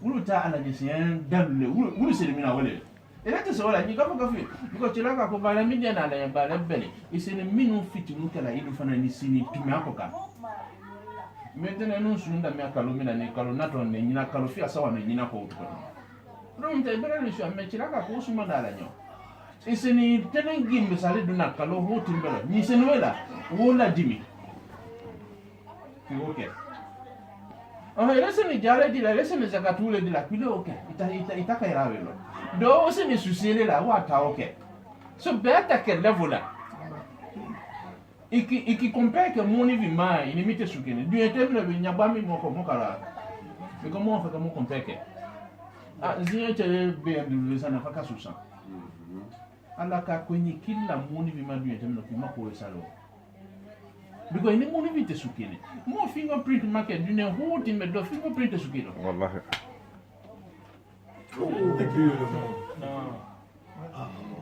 ulu ta ala jisiyan dalle ulu sirimina wale ila ta sawala ni kafa kafi ko tilaka ko bala min yana la bala bele isini minu fitinu kala idu fana ni sini tumi akoka maintenant nous sunda me akalo mina ni kalo nato ne nyina kalo fi asawa ne nyina ko utuko donc te bela ni sha me tilaka ko usuma dala nyo isini tenen gimbe sale duna kalo hoti mbele ni senwela wola dimi okay leseni jare dila leseni zakatule dila pile okay ita kaira welo do oseni susile la wata okay so beta ke level la iki compare ke moni vi mai inimite sukene du etemle bi nyabami moko mokala biko mo fa mo compare ke zinyo chele be ndu sana faka susa ala ka kwenye kila moni vi ma du etemle ko mako salo biko ini moni vi te sukene mo fingerprint market du ne hoti me do fingerprint sukene wallahi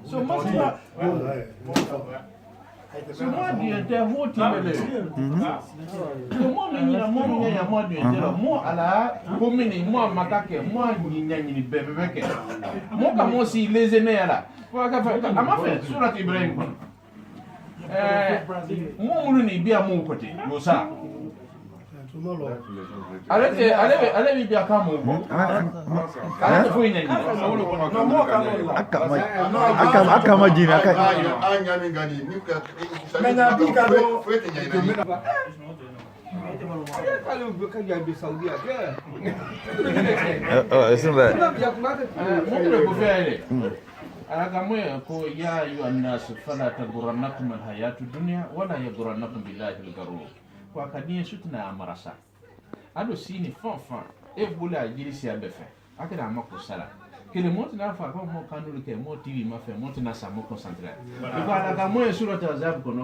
so mo so moi du était hoti me le so mo nyina mo nya mo du était mo ala ko mini mo makake mo nyinya nyini bebeke mo ka mo si lezene ala ko ka fa ama fe surat ibrahim ko mo mulu ni bia mo kote yo sa ale bi bia ka mo ko ale fo ina ni no mo ka mo akama jina aka anya mi gani ni ka mena bi ka do fete nya kalau bukan jadi Saudi aja. isn't that mo ko fe Alakamwe ko ya ayuha nnas fala taghurrannakum alhayatu dunya wala yaghurrannakum billahi algharur. Kwa kadie sutna amarasa. Ado sini fanfan e bula jilisi abefe. Akira amako sala. Kele monte na fa ko mo kanulu ke mo TV ma fe monte na samo concentrer. Ko alakamwe surat azab kono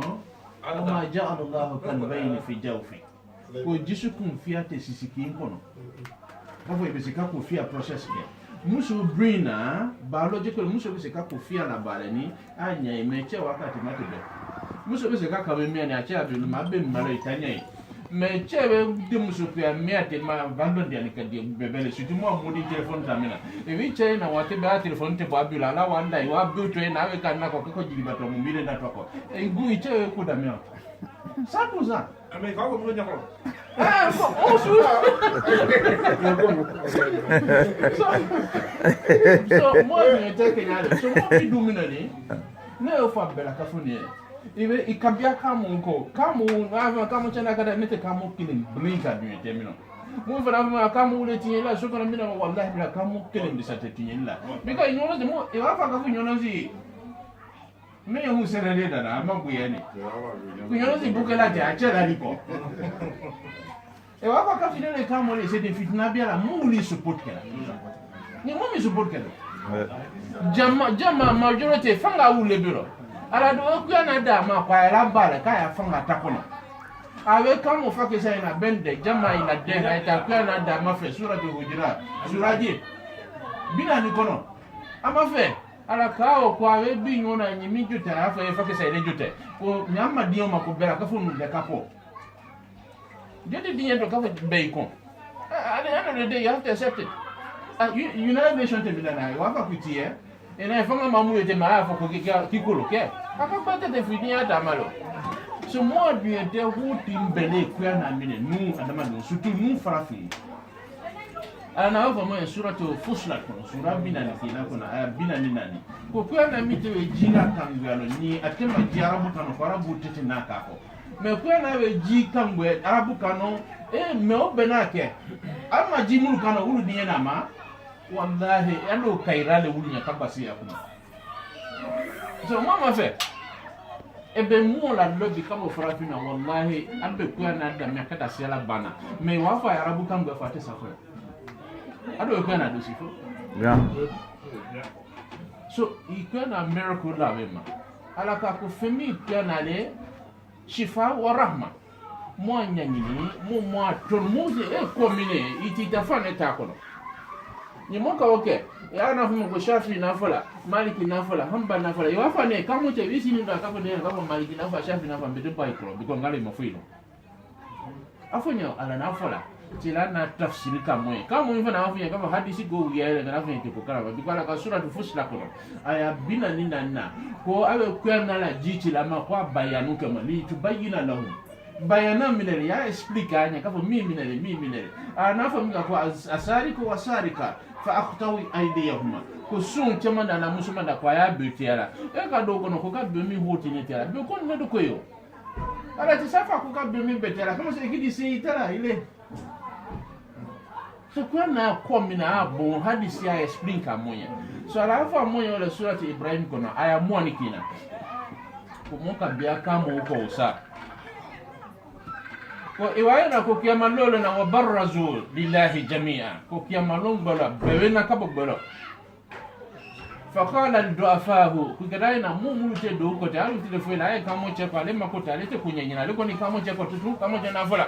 ma ja'ala Allahu kalbayni fi jawfi. Ko jisu kun fiate sisikin kono. Kafo ibesika ko fia process ke. Muso braina biological muso bise ka kofia la balani anya imeche wakati matebe muso bise ka kawe mia ni acha bi mabe mbalo itanya meche be de muso kwa mia te ma vando dia ni kadi bebele suti mo mudi telephone tamina evi che na wate ba telephone te ba bila la wanda i wa bi to na we kan na ko ko jigi bato mu mile na to ko e gu iche ko da mia ça pour ça mais quand vous venez so moi je take nyale so mo bi dumina ni na yo fa bela kafuni ibe ikambia kamu ko kamu na kamu chana kada nete kamu killing blinka du termino mo fa na kamu le tinye la so kana mina wallahi bila kamu killing disate tinye la bika inyono de mo e wa fa kafu inyono zi me yo usere le dana amagu yani kunyono zi bukela ja achela liko e wa fa kafu le kamu le c'est des fitna bien la mo li support kala ni mo mi support kala jama majority fanga ule biro ala do ku na da ma kwa la bala ka ya fanga takono awe kama ufake sai na bende jama ina denga itakuwa na da ma fe sura de hujura suraje bila ni kono ama fe ala kao kwa we bi ngona nyimi juta afa e fake sai de jute ko nyama dio makubera ka fu nde kapo jodi dinye to ka fe beikon at the end of the day you have to accept it. United Nations te bilana wa fa kutie ena fanga mamu ete ma fa ko kikolo ke aka pate te fini ata malo so mo bi ete huti mbele kwa na mine nu adama no surtout nu farafi ana wa mo suratu Fussilat sura binani kina kuna binani nani ko kwa na mite we jinga kangalo ni atema ji arabu kanu farabu tete naka ko me kwa na we ji kangwe arabu kanu me obenake ama ji mulu kanu ulu diye na ma wallahi ando kairale wunya kabasi ya kuma so mama fe ebe mu la lobi kama farafina wallahi ambe kwa na da me kada siala bana me wafa ya arabu kangwe fate safa ado kwa na dosifo yeah so ikwa na miracle la wema alaka ko femi kwa na le shifa wa rahma mo nyanyini mo tormuze e komine ititafane takono ni moka oke ya na fumo ko Shafi na fala Maliki na fala Hanbal na fala yafa ne kamo te wisi ni ndo kamo ne kamo Maliki na fala Shafi na fala mbeto pai ko biko ngale mafuilo afonyo ala na fala tila na tafsiri kamwe kama mfano afanya kama hadisi go yele na afanya ko kala bikala ka sura Fussilat kono aya bina ninanna ko awe kwerna la jiti la ma kwa bayanu kama li tubayina lahum bayana minere ya explica anya kama mimi minere anafa mga kwa asari ko wasarika fa aqtawi aydiyahuma ko sun chamanda na musumanda kwa ya betiara e ka do kono ko ka be mi hoti ni tera be kon ne do ko yo ala ti safa ko ka be mi betera kama se kidi se itara ile so kwa na komina bon hadisi ya explica moya so ala fa moya wala surati Ibrahim kono aya mwani kina ko mo ka biya kamo ko usa ko iwaina ko kiyama lolo na wabarrazu lillahi jami'a ko kiyama lolo bala bewena kabo bala faqala al-du'afahu kugadaina mumulute do ko ta alu telefona ay kamo che ko le makota le te kunyanyina le ko ni kamo che ko tutu kamo je na vola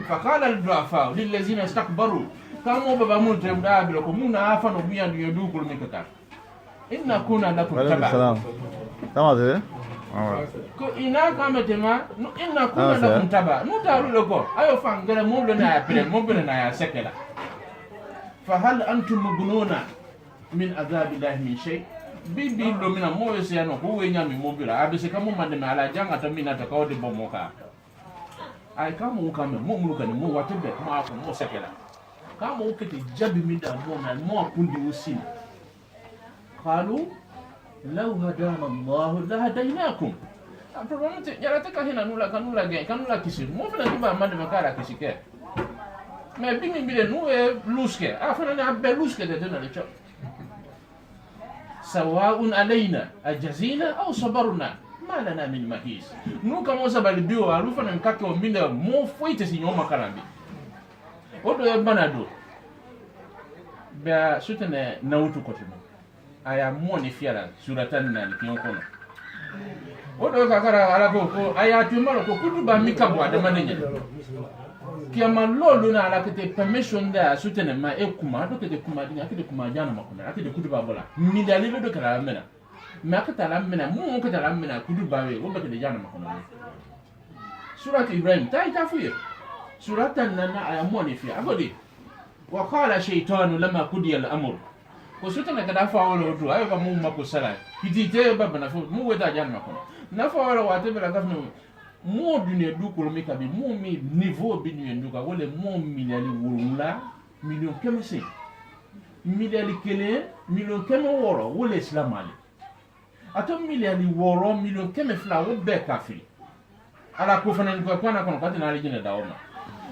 faqala al-du'afahu lillazina istakbaru kamo baba mulute mda bilo ko muna afa no biya ndu yodu ko mikata inna kuna lakum taba tamam ko ina kama tema inna kuna lakum taba no taru loko ayo fangere mo lo na apre mo bele na ya sekela fa hal antum mughnuna min azabillahi min shay bibi lo mina mo yese no ko we nyami mo bila abise kamo mande ma ala janga to mina ta kawde bomoka ay kamo kame mo muluka ni mo watebe ma ko mo sekela kamo kete jabi mi da mo na mo kundi usini qalu law hadana Allah la hadaynakum probablement yara ta kahina nula kanula kisi mo fana diba mande makara kisike mais bimi bile nu e luske afana na be luske de dona le chop sawa'un alaina ajazina aw sabarna ma lana min mahis nu kamo sabali biwa alufa na nkake o minde mo foite si nyoma kalambi odo e banado ba sutene nautu kotimo aya moni fiala suratan nan kiyon kono odo kakara ala ko aya tumaro ko kutuba mikabu adamanenya kiyama lolu na ala kete permission da sutene ma e kuma to kete kuma dinga kete kuma jana makona kete kutuba bola midali do kala mena ma kata la mena mu kata la mena kutuba we wo kete jana makona surat Ibrahim ta fuye suratan nan aya moni fi agodi wa qala shaytanu lama qudiya al-amr ko sutana kada fa wala to ayo ka mu mako sala kitite baba na fo mu weta jana makona na fa wala wate bela gafno mo dune du ko mi kabi mo mi niveau bi nu nduka wala mo miliali wurula million kemese miliali kele million keme woro wala islamali ato miliali woro million keme fla wo be kafi ala ko fana ko kwana kono kati na alijine daoma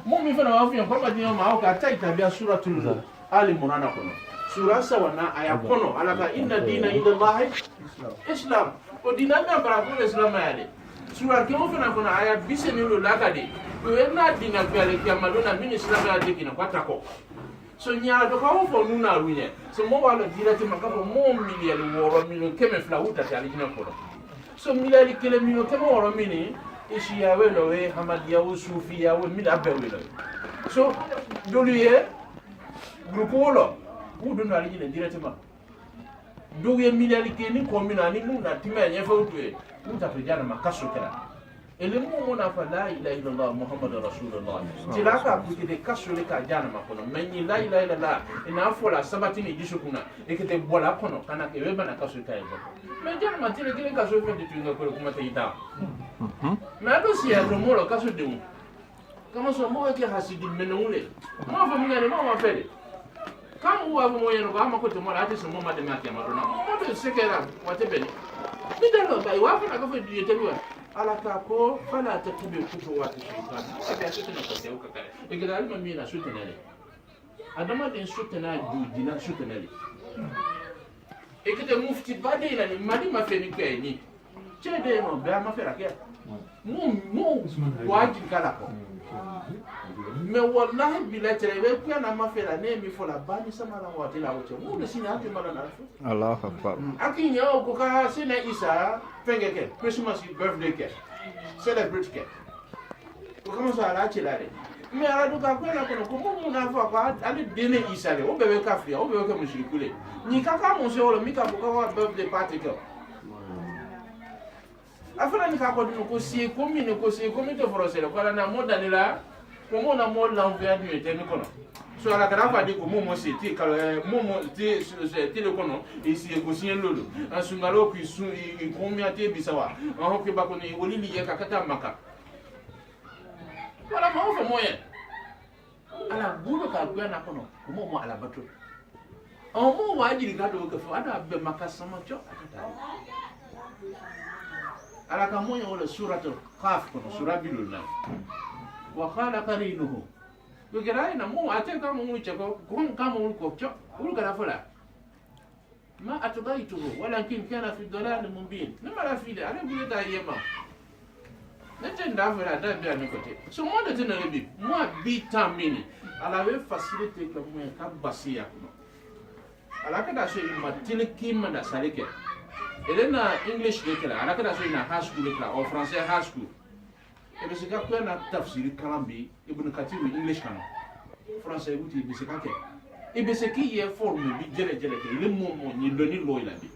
mo mi fana wafu ko ba dinyo ma o ka taita bia suratul ali murana kono sura sawana aya kono ala ka inna dina inda Allah islam o dina na bara ko islam yale sura ke mo fana kono aya biseni lo lakade o na dina ko ale ke malona min islam ya de kina kwata ko so nya do ka fo nuna runya so mo wala dirati makabo mo miliali woro milo keme fla uta tali kina ko so miliali kele milo keme woro mini ishi ya welo we hamadiya wo sufiya wo min abewelo so doluye grupolo udu na alijine directement dogue miliali keni ko mina ni nuna timya nyefa utwe utapejana makaso kera elimu mona fa la ilaha illallah muhammadur rasulullah tilaka kukide kaso le ka jana makono menyi la ilaha illallah ina fola sabati ni jisukuna ekete bola kono kana ke weba na kaso ka ebo me jana matile kile kaso fe de tunga ko kuma teita na do si ya molo kaso de mu kama so mo ke hasidi menule mo fa mngane mo fele kama huwa moyo ngo ama ko to mara ati so mo made makia madona mo to sekera watebeni bidalo bai wafa na ko fe diyetewa ala ka ko fala ta tabi kuto wa shaytan sai su tana ko sai ka kare igida alma mina su tana ne adama din su tana dina su tana ne ikite mufti bade ila ni mali mafeni ke ni chede no ba mafera ke mu waji kala ko me wallahi bilatere be ko na mafera ne mi fola bani samara wati la wote mu de sina ati mala na Allahu akbar akin yo ko ka sina isa fengeke Christmas birthday ke celebrate ke ko kama so ala chilare me ala duka ko na ko mu na fa ko ali dene isa le o bebe ka fia o bebe ka mushrikule ni kaka mo se o mi ka ko wa birthday party ke afana ni ka ko dinu ko si ko mi to forosele ko na moda ni la comment on a mon l'envers du terme kono so ala kana fa de ko momo seti kala momo te le kono e si ko sien lolo en sungalo ku su e combien te bisawa en hokke ba ko ni woli liye ka kata maka wala mo fa moyen ala bulo ka gwa na kono ko momo ala bato en mo wajiri ka do ko fa ada be maka sama cho akata ala ka moyen wala suratul qaf kono sura biluna wa qala qarinuhu Kugira ina mu ate kama mu chako kun kama ulko cho ulgara fala ma atbaituhu walakin kana fi dalal mubin nama file ale buleta yema netenda fala da bia ni kote so mo de tena rebi mo vitamini ala we facilite ko mo ka basia ko ala kada so ma tilki manda salike elena english de kala ala kada so ina high school de kala o français high school ebe se ka ko na tafsir kalambi ibn kathir english kana français wuti be se ka ke ebe se ki ye forme bi jele ke le momo ni lo ni lo ila bi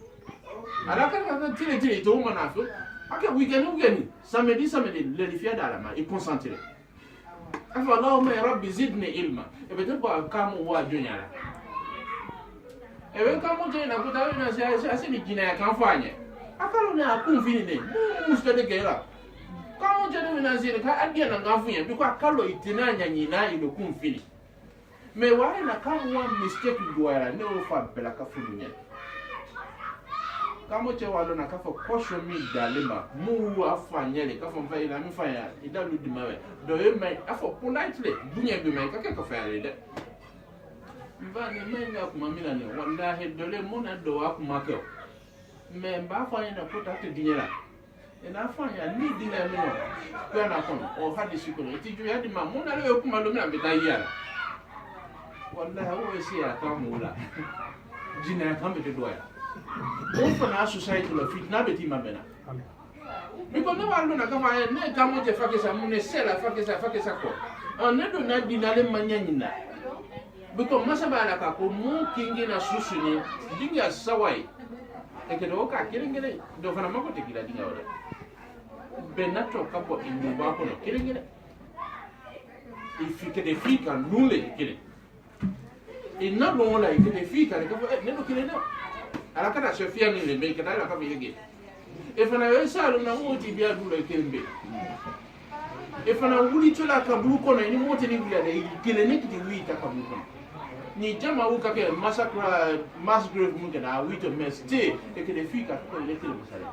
ala ka na tile to mo na fo ake weekend samedi le lifia dala ma e concentré afa allahumma ya rabbi zidni ilma ebe to ba kamu wa jonyala ebe kamu je na ko dawe na se ni jina ya kan fanye akalo na akunfini ne mu stade ke la Quand je ne me dis pas, il y a un enfant, il y a un itinérant, il y a un conflit. Mais voilà, quand on a un mistake, il doit y avoir un enfant de la cafouine. Quand on a un enfant, coche mi d'alema, mou à fagner, les cafons faillent la mi-faille, il a le dimanche. De eux, mais il faut politely, bouger de main, qu'est-ce qu'on fait aller là? Il va ne mener à ma milane, on a hedolé mon ado à Kumako. Mais bah, il n'a pas de dîner là. Ena fanya ni dina mino kwa na kono o hadi sikono itiju hadi ma mona leo kuma ndo mina betayala wallahi o esi akamula jina kambe de doya o fana society la fitna beti mabena biko ne wa luna kama ne kamo te fakesa mune sela fakesa ko on ne do na dina le manyanyina biko masaba la ka ko mu kingi na susuni dinga sawai ekedo ka kirengere do fana mako te kila dinga wala benato kapo inuba kono kirengere ifike de fika nule kire inna bongola ikede fika ne kapo ne do kire no ala kada sofia ni le be kada la kapo yege e fana wesa lu na moti bia dule kembe e fana wuli tola kabulu kono ni moti ni bia de kile ne kiti wita kabulu kono ni jama uka ke massacre mass grave munke na wito mesti e ke de fika ko le kile musale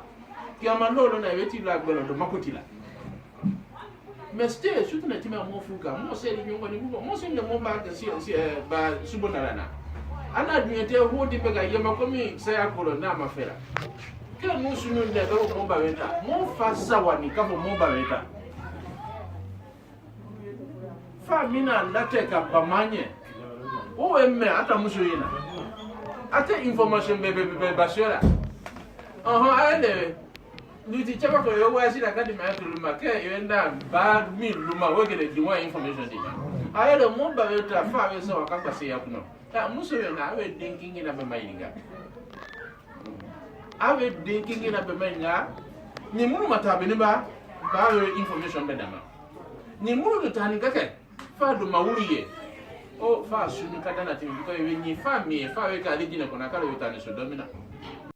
ki amalolo na weti la gbelo do makotila mesti surtout na tima mo fuka mo se ni nyongo ni mo se ni mo ba si ba subona lana ana dunyete hodi pega yema komi saya kolo na mafera ke no sunu de do mo ba weta mo fasa wani ka mo ba weta fa mina ndate ka bamanye o emme ata muso yina ata information be basura ale luti chapa ko yo wasi la kadi ma to luma ke yenda ba mi luma wo ke de diwa information di ale mo ba weta fa we so ka kwase ya kuno ta muso yina awe thinking ina be mainga awe thinking ina be mainga ni munu matabe ni ba information be dama ni munu tani kake fa do mawuye o fa sunu kada na timi ko we ni fa mi fa we ka ligina kona kala we tani so domina